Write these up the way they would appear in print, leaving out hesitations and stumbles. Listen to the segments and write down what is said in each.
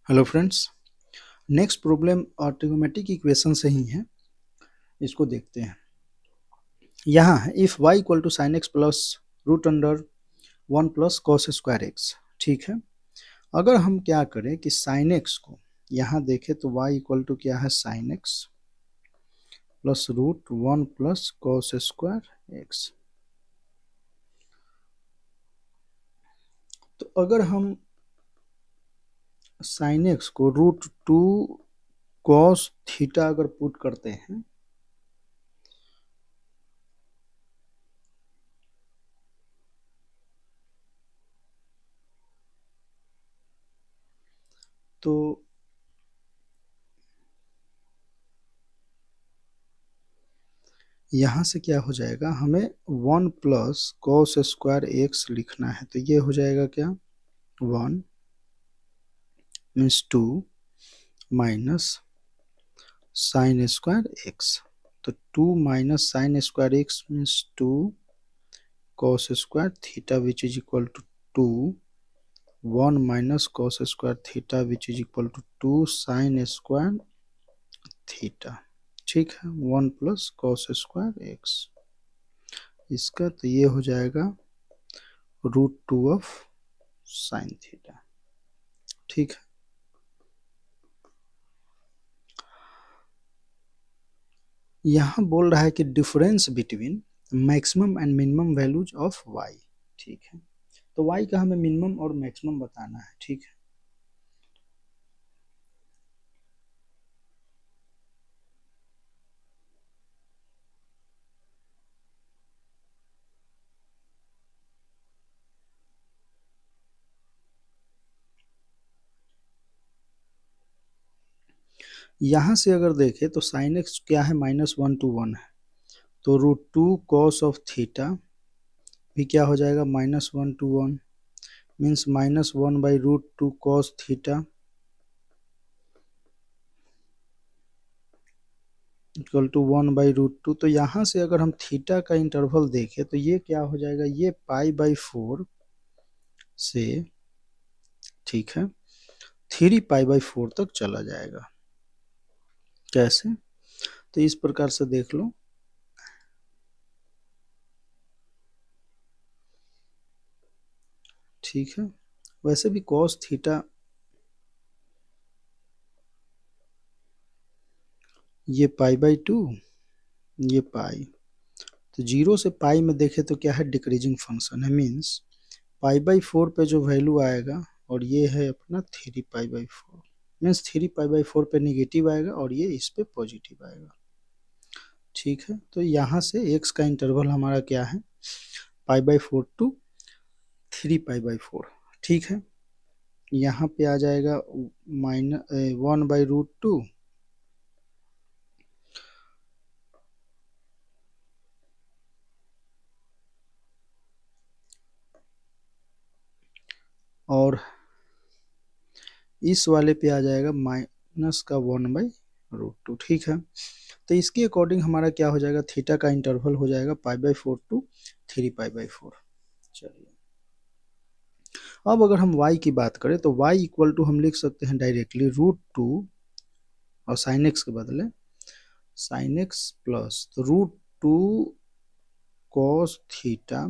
Hello friends. Next problem trigonometric equation से ही है, इसको देखते हैं। यहाँ है if y equal to sine x plus root under 1 plus cos square x. ठीक है, अगर हम क्या करें कि साइन एक्स को यहाँ देखें तो y इक्वल टू क्या है, sine x plus root 1 plus cos square x. तो अगर हम साइन एक्स को रूट 2 कॉस थीटा अगर पुट करते हैं तो यहाँ से क्या हो जाएगा, हमें 1 प्लस कॉस स्क्वायर एक्स लिखना है। तो ये हो जाएगा क्या, 1 means 2 minus sine square x. तो 2 minus sine square x means 2 cos square theta which is equal to 2, 1 minus cos square theta which is equal to 2 sine square theta. ठीक है, 1 प्लस कॉस स्क्वायर एक्स इसका, तो ये हो जाएगा root 2 of sine theta. ठीक है, यहाँ बोल रहा है कि difference between maximum and minimum values of y. ठीक है, तो वाई का हमें मिनिमम और मैक्सिमम बताना है। ठीक है, यहाँ से अगर देखें तो साइन एक्स क्या है, -1 to 1 है, तो रूट 2 कॉस ऑफ थीटा भी क्या हो जाएगा, -1 to 1 means -1 by root 2 cos theta equal to 1 by root 2। तो यहाँ से अगर हम थीटा का इंटरवल देखें तो ये क्या हो जाएगा, ये π/4 से, ठीक है, 3π/4 तक चला जाएगा। कैसे, तो इस प्रकार से देख लो। ठीक है, वैसे भी कॉस थीटा ये π/2, ये पाई, तो 0 से पाई में देखे तो क्या है, डिक्रीजिंग फंक्शन है, मीन्स π/4 पे जो वैल्यू आएगा और ये है अपना 3π/4 मीन्स 3π/4 पे निगेटिव आएगा और ये इस पे पॉजिटिव आएगा। ठीक है, तो यहाँ से x का इंटरवल हमारा क्या है, π/4 टू 3π/4। ठीक है, यहाँ पे आ जाएगा -1/√2 और इस वाले पे आ जाएगा -1/√2। ठीक है, तो इसके अकॉर्डिंग हमारा क्या हो जाएगा, थीटा का इंटरवल हो जाएगा π/4 टू 3π/4। चलिए, अब अगर हम y की बात करें तो y इक्वल टू हम लिख सकते हैं डायरेक्टली √2 और साइन एक्स के बदले sign x plus √2 cos theta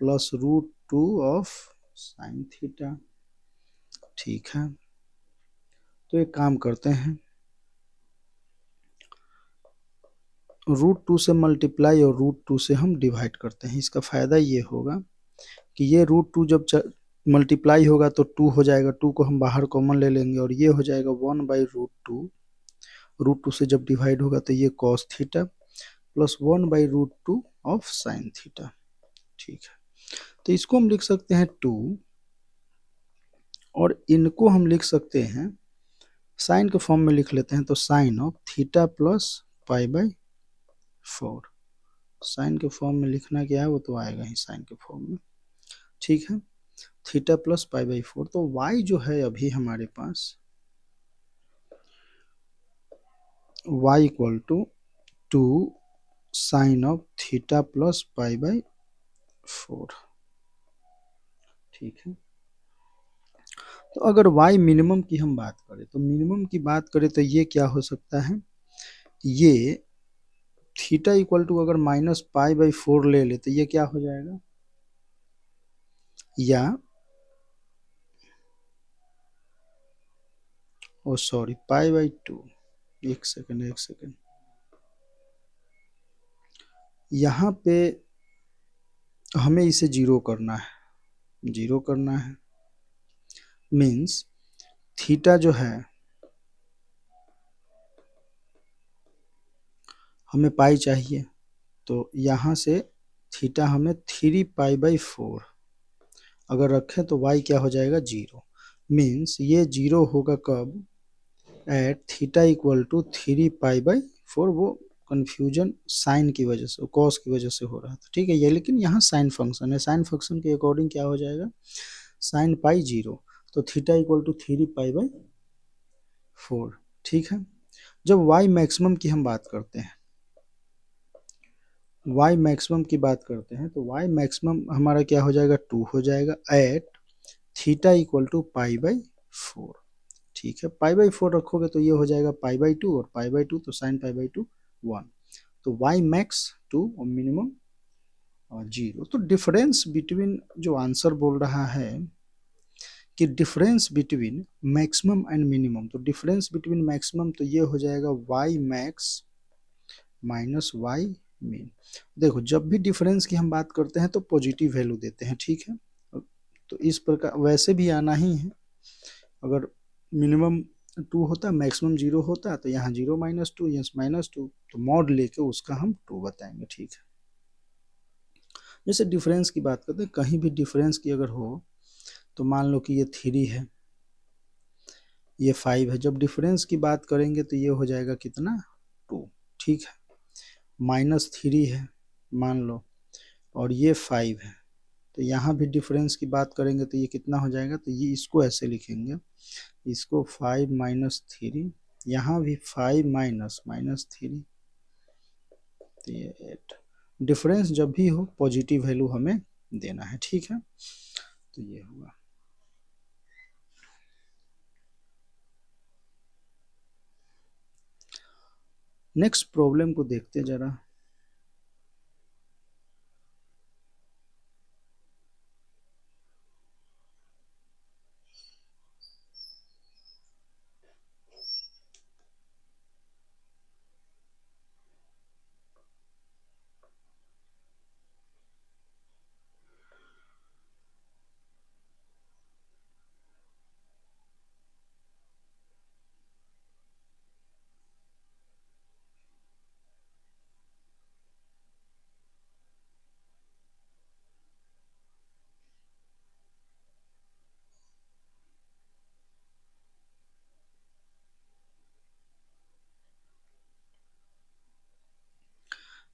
plus √2 of sine theta. ठीक है, तो एक काम करते हैं, √2 से मल्टीप्लाई और √2 से हम डिवाइड करते हैं। इसका फ़ायदा ये होगा कि ये √2 जब मल्टीप्लाई होगा तो 2 हो जाएगा, 2 को हम बाहर कॉमन ले लेंगे और ये हो जाएगा 1/√2। √2 से जब डिवाइड होगा तो ये cos theta plus 1/√2 of sine theta. ठीक है, तो इसको हम लिख सकते हैं 2 और इनको हम लिख सकते हैं साइन के फॉर्म में लिख लेते हैं, तो sine of theta plus π/4। Sine के फॉर्म में लिखना क्या है, वो तो आएगा ही साइन के फॉर्म में। ठीक है, थीटा प्लस π/4, तो y जो है अभी हमारे पास y equal to 2 sine of theta plus π/4। ठीक है, तो अगर y मिनिमम की हम बात करें तो मिनिमम की बात करें तो ये क्या हो सकता है, ये थीटा इक्वल टू अगर -π/4 ले ले तो ये क्या हो जाएगा, या ओ सॉरी π/2, एक सेकंड, यहाँ पे हमें इसे जीरो करना है, मीन्स थीटा जो है हमें पाई चाहिए, तो यहाँ से थीटा हमें 3π/4 अगर रखें तो y क्या हो जाएगा, जीरो। मीन्स ये जीरो होगा कब, एट थीटा इक्वल टू 3π/4। वो कन्फ्यूजन साइन की वजह से, कॉस की वजह से हो रहा था, ठीक है ये, लेकिन यहाँ साइन फंक्शन है, साइन फंक्शन के अकॉर्डिंग क्या हो जाएगा, साइन पाई जीरो, तो थीटा इक्वल टू 3π/4, ठीक है। जब y मैक्सिमम की हम बात करते हैं, y मैक्सिमम की बात करते हैं तो y मैक्सिमम हमारा क्या हो जाएगा, 2 हो जाएगा, एट थीटा इक्वल टू π/4, ठीक है। π/4 रखोगे तो ये हो जाएगा π/2, और π/2 तो साइन π/2 1, तो y मैक्स 2 और मिनिमम 0। तो डिफरेंस बिटवीन, जो आंसर बोल रहा है कि difference between maximum and minimum, तो डिफरेंस बिटवीन मैक्सिमम तो ये हो जाएगा y max minus y mean. देखो जब भी डिफरेंस की हम बात करते हैं तो पॉजिटिव वैल्यू देते हैं, ठीक है, तो इस प्रकार वैसे भी आना ही है, अगर मिनिमम 2 होता, मैक्सिमम 0 होता, तो यहाँ 0 - 2, यस -2, तो मॉड लेके उसका हम 2 बताएंगे, ठीक है। जैसे डिफरेंस की बात करते हैं, कहीं भी डिफरेंस की अगर हो तो मान लो कि ये 3 है, ये 5 है, जब डिफरेंस की बात करेंगे तो ये हो जाएगा कितना, 2, ठीक है। -3 है मान लो, और ये 5 है, तो यहाँ भी डिफरेंस की बात करेंगे तो ये कितना हो जाएगा, तो ये इसको ऐसे लिखेंगे, इसको 5 - 3, यहाँ भी 5 - 3, तो ये 8। डिफरेंस जब भी हो पॉजिटिव वैल्यू हमें देना है, ठीक है, तो ये होगा। नेक्स्ट प्रॉब्लम को देखते जरा।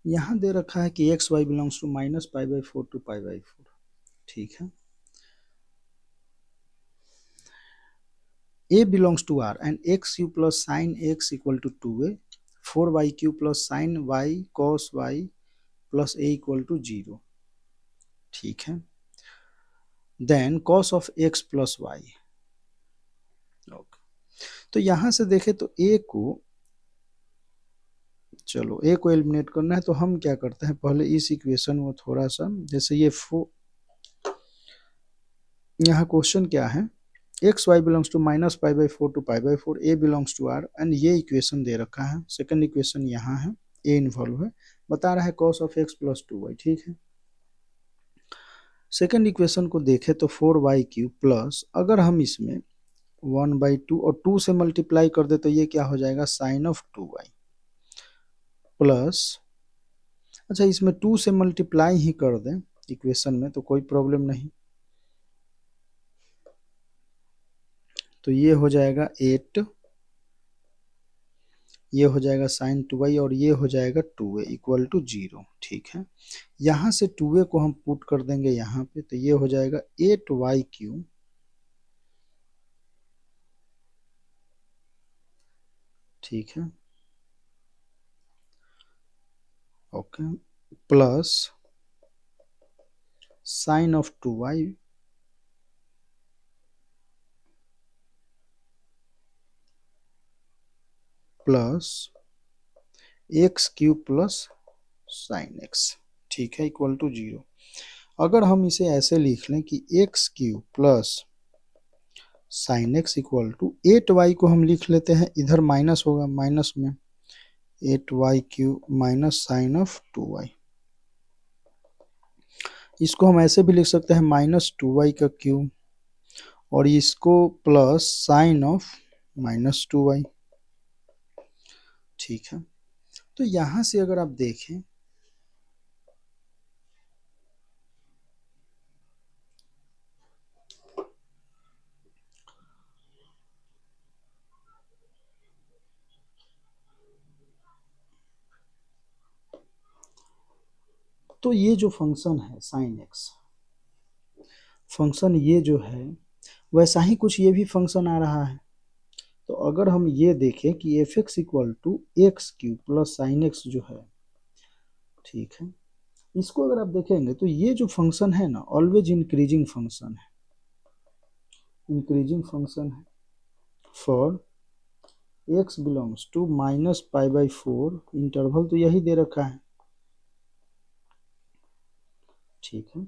यहाँ दे रखा है कि X Y belongs to -π/4 to π/4, ठीक है। a belongs to R and xu plus sin x equal to 2a, 4yq plus sin y cos y plus a equal to 0, ठीक है। Then cos of x plus y, okay. तो यहाँ से देखें तो a को, चलो a को एलिमिनेट करना है तो हम क्या करते हैं, पहले इस इक्वेशन में थोड़ा सा, जैसे ये यहाँ क्वेश्चन क्या है, X Y belongs to -π/4 to π/4, a belongs to r, and ये इक्वेशन दे रखा है, सेकंड इक्वेशन यहाँ है, a इन्वॉल्व है, बता रहा है cos of x plus 2y, ठीक है। सेकंड इक्वेशन को देखें तो 4y³ प्लस, अगर हम इसमें 1/2 और 2 से मल्टीप्लाई कर दे तो ये क्या हो जाएगा, साइन ऑफ 2y प्लस, अच्छा इसमें 2 से मल्टीप्लाई ही कर दें इक्वेशन में तो कोई प्रॉब्लम नहीं, तो ये हो जाएगा 8, ये हो जाएगा साइन 2y, और ये हो जाएगा 2a इक्वल टू 0, ठीक है। यहाँ से 2a को हम पुट कर देंगे यहाँ पे, तो ये हो जाएगा 8y³, ठीक है, okay, plus sign of 2y plus x cube plus sine x, ठीक है, इक्वल टू 0। अगर हम इसे ऐसे लिख लें कि x cube plus sine x equal to 8y को हम लिख लेते हैं, इधर माइनस होगा, माइनस में 8y cube minus sign of 2y। इसको हम ऐसे भी लिख सकते हैं -2y का क्यूब, और इसको प्लस साइन ऑफ -2y, ठीक है। तो यहां से अगर आप देखें तो ये जो फंक्शन है साइन एक्स फंक्शन, ये जो है वैसा ही कुछ ये भी फंक्शन आ रहा है। तो अगर हम ये देखें कि f x equal to x cube plus sine x जो है, ठीक है, इसको अगर आप देखेंगे तो ये जो फंक्शन है ना, ऑलवेज इंक्रीजिंग फंक्शन है, इंक्रीजिंग फंक्शन है for X belongs to -π/4, interval तो यही दे रखा है, ठीक है।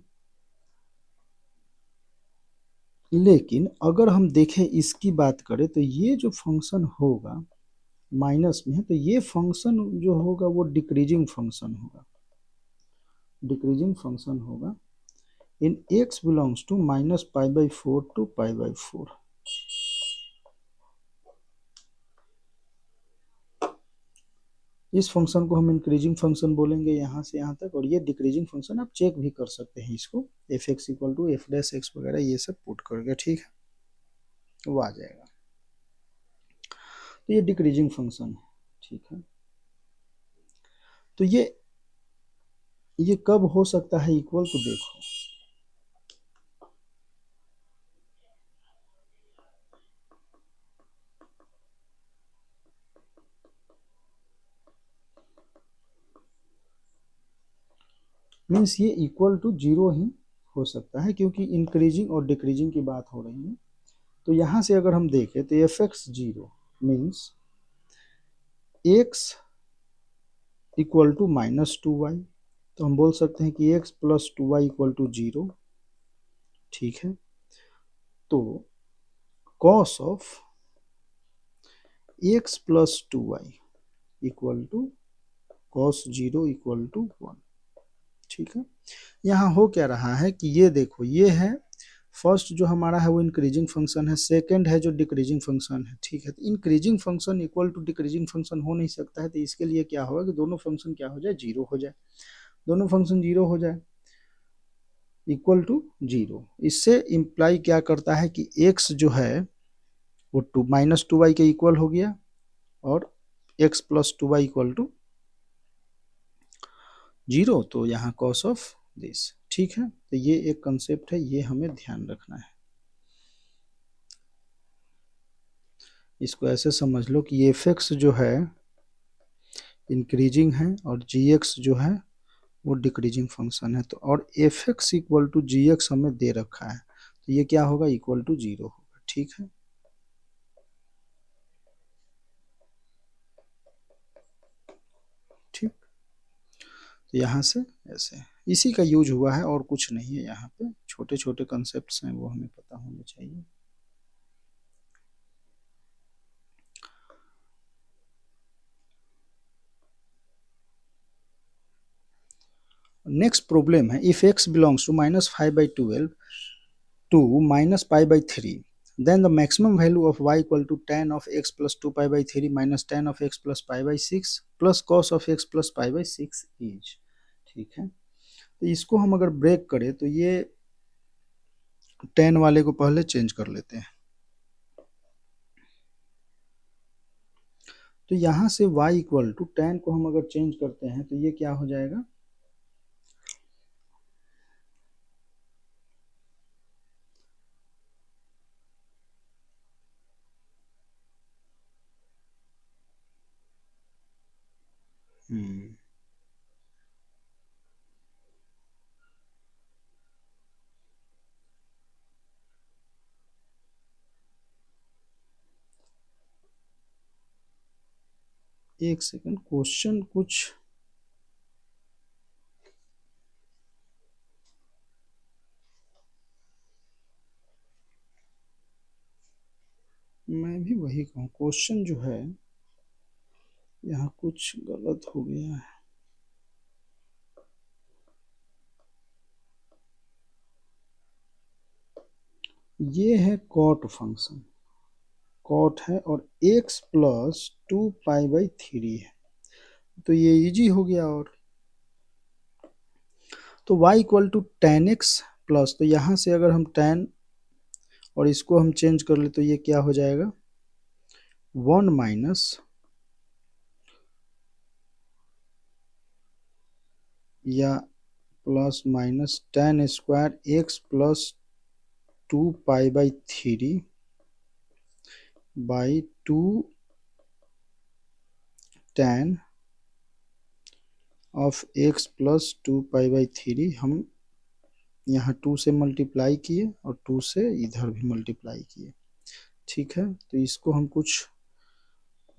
लेकिन अगर हम देखें इसकी बात करें तो ये जो फंक्शन होगा माइनस में है, तो ये फंक्शन जो होगा वो डिक्रीजिंग फंक्शन होगा, डिक्रीजिंग फंक्शन होगा इन एक्स बिलोंग्स टू -π/4 टू π/4। इस फंक्शन को हम इंक्रीजिंग फंक्शन बोलेंगे यहाँ से यहाँ तक, और ये डिक्रीजिंग फंक्शन आप चेक भी कर सकते हैं इसको, f x equal to f dash x वगैरह ये सब पुट करके, ठीक है, वो आ जाएगा। तो ये डिक्रीजिंग फंक्शन है, ठीक है। तो ये कब हो सकता है इक्वल, तो देखो मीन्स ये इक्वल टू 0 ही हो सकता है, क्योंकि इंक्रीजिंग और डिक्रीजिंग की बात हो रही है। तो यहाँ से अगर हम देखें तो f x 0 means x equal to -2y, तो हम बोल सकते हैं कि x plus 2y equal to 0, ठीक है। तो cos of x plus 2y equal to cos 0 equal to 1, ठीक है। यहाँ हो क्या रहा है कि ये देखो, ये है फर्स्ट जो हमारा है वो इंक्रीजिंग फंक्शन है, सेकंड है जो डिक्रीजिंग फंक्शन है, ठीक है। तो increasing function equal to decreasing function हो नहीं सकता है, तो इसके लिए क्या होगा कि दोनों फंक्शन क्या हो जाए, 0 हो जाए, दोनों फंक्शन 0 हो जाए, इक्वल टू 0। इससे इम्प्लाई क्या करता है कि x जो है वो -2y के इक्वल हो गया, और x plus 2y equal to 0, तो यहाँ कॉस ऑफ दिस, ठीक है। तो ये एक कंसेप्ट है, ये हमें ध्यान रखना है। इसको ऐसे समझ लो कि एफ एक्स जो है इंक्रीजिंग है और जी एक्स जो है वो डिक्रीजिंग फंक्शन है, तो और f x equal to g x हमें दे रखा है, तो ये क्या होगा, इक्वल टू 0 होगा, ठीक है। ठीक, तो यहाँ से ऐसे इसी का यूज हुआ है और कुछ नहीं है, यहाँ पे छोटे छोटे कंसेप्ट्स हैं वो हमें पता होने चाहिए। नेक्स्ट प्रॉब्लम है, if x belongs to -5/12 to -π/3, then the maximum value of y equal to tan of x plus 2π/3 minus tan of x plus π/6 plus cos of x plus π/6 is, ठीक है। तो इसको हम अगर ब्रेक करें तो ये tan वाले को पहले चेंज कर लेते हैं, तो यहाँ से y इक्वल टू tan को हम अगर चेंज करते हैं तो ये क्या हो जाएगा, एक सेकंड, क्वेश्चन कुछ मैं भी वही कहूँ, क्वेश्चन जो है यहाँ कुछ गलत हो गया है। ये है कॉट फंक्शन, कॉट है और x प्लस 2 पाई/3 है, तो ये इजी हो गया। और तो y equal to ten x plus, तो यहाँ से अगर हम टेन और इसको हम चेंज कर ले तो ये क्या हो जाएगा, 1 माइनस या plus minus tan square X plus 2 पाई/3 by 2 tan of x plus 2 पाई/3। हम यहाँ 2 से मल्टीप्लाई किए और 2 से इधर भी मल्टीप्लाई किए, ठीक है। तो इसको हम कुछ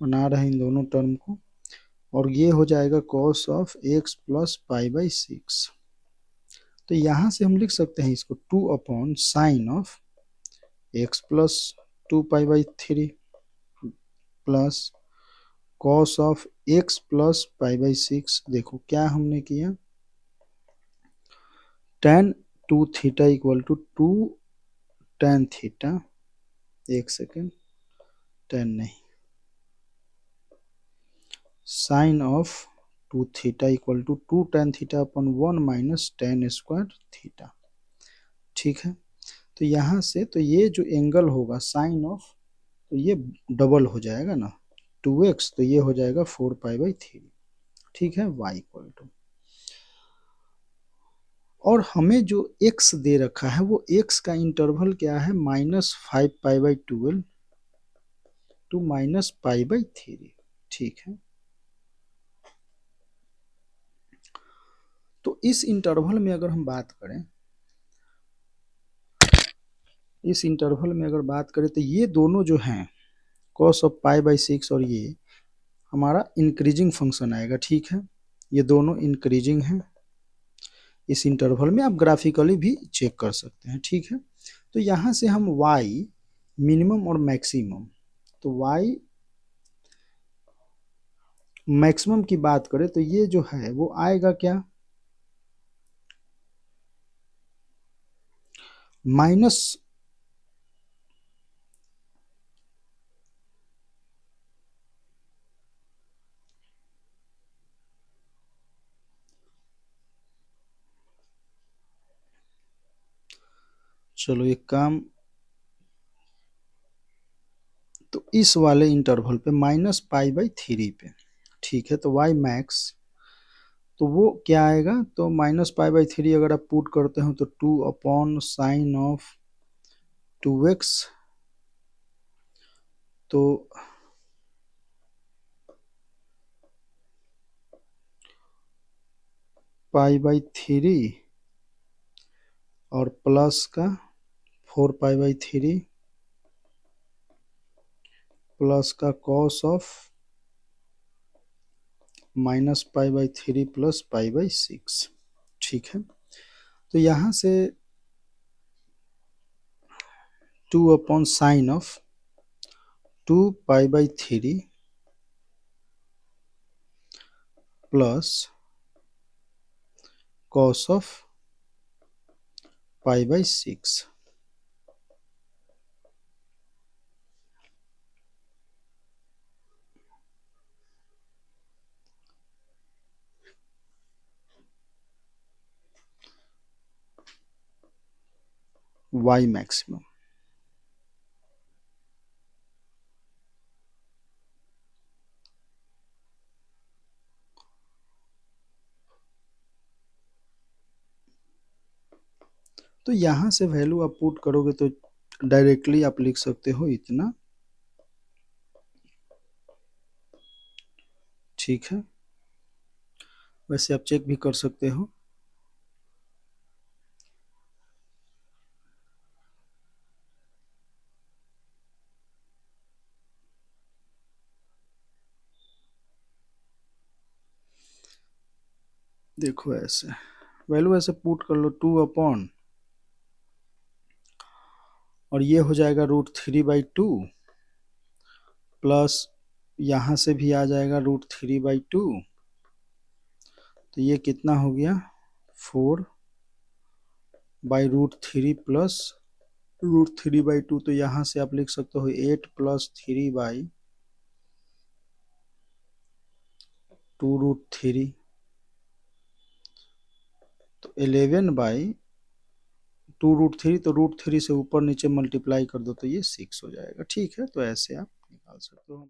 बना रहे हैं इन दोनों टर्म को, और ये हो जाएगा कॉस ऑफ एक्स प्लस पाई/6। तो यहाँ से हम लिख सकते हैं इसको 2/साइन ऑफ एक्स प्लस 2 पाई/3 plus cos of x plus पाई/6। देखो क्या हमने किया, tan 2 theta equal to 2 tan theta, एक सेकेंड, tan नहीं, sine of 2 theta equal to 2 tan theta upon 1 minus tan square theta, ठीक है। तो यहाँ से तो ये जो एंगल होगा साइन ऑफ, तो ये डबल हो जाएगा ना, 2x, तो ये हो जाएगा 4 पाई/3, ठीक है, y इक्वल टू। और हमें जो x दे रखा है वो x का इंटरवल क्या है, -5 पाई/12 टू -पाई/3, ठीक है। तो इस इंटरवल में अगर हम बात करें, इस इंटरवल में अगर बात करें तो ये दोनों जो हैं कॉस ऑफ पाई/6 और ये हमारा इंक्रीजिंग फंक्शन आएगा, ठीक है। ये दोनों इंक्रीजिंग हैं इस इंटरवल में, आप ग्राफिकली भी चेक कर सकते हैं, ठीक है। तो यहाँ से हम y मिनिमम और मैक्सिमम, तो y मैक्सिमम की बात करें तो ये जो है वो आएगा क्या, माइनस, चलो एक काम, तो इस वाले इंटरवल पे -पाई/3 पे, ठीक है। तो y मैक्स, तो वो क्या आएगा, तो -पाई/3 अगर आप पुट करते हो तो 2/साइन ऑफ 2x, तो पाई/3 और प्लस का 4 पाई/3 प्लस का कॉस ऑफ -पाई/3 प्लस पाई/6, ठीक है। तो यहाँ से 2/साइन ऑफ 2 पाई/3 प्लस कॉस ऑफ पाई/6, y मैक्सिमम। तो यहाँ से वैल्यू आप पुट करोगे तो डायरेक्टली आप लिख सकते हो इतना, ठीक है। वैसे आप चेक भी कर सकते हो। देखो ऐसे वैल्यू ऐसे पुट कर लो 2 और ये हो जाएगा √3/2 प्लस यहाँ से भी आ जाएगा √3/2, तो ये कितना हो गया 4/√3 प्लस √3/2, तो यहाँ से आप लिख सकते हो 8 + 3/2√3, तो 11/2√3, तो √3 से ऊपर नीचे मल्टीप्लाई कर दो तो ये 6 हो जाएगा। ठीक है, तो ऐसे आप निकाल सकते हो।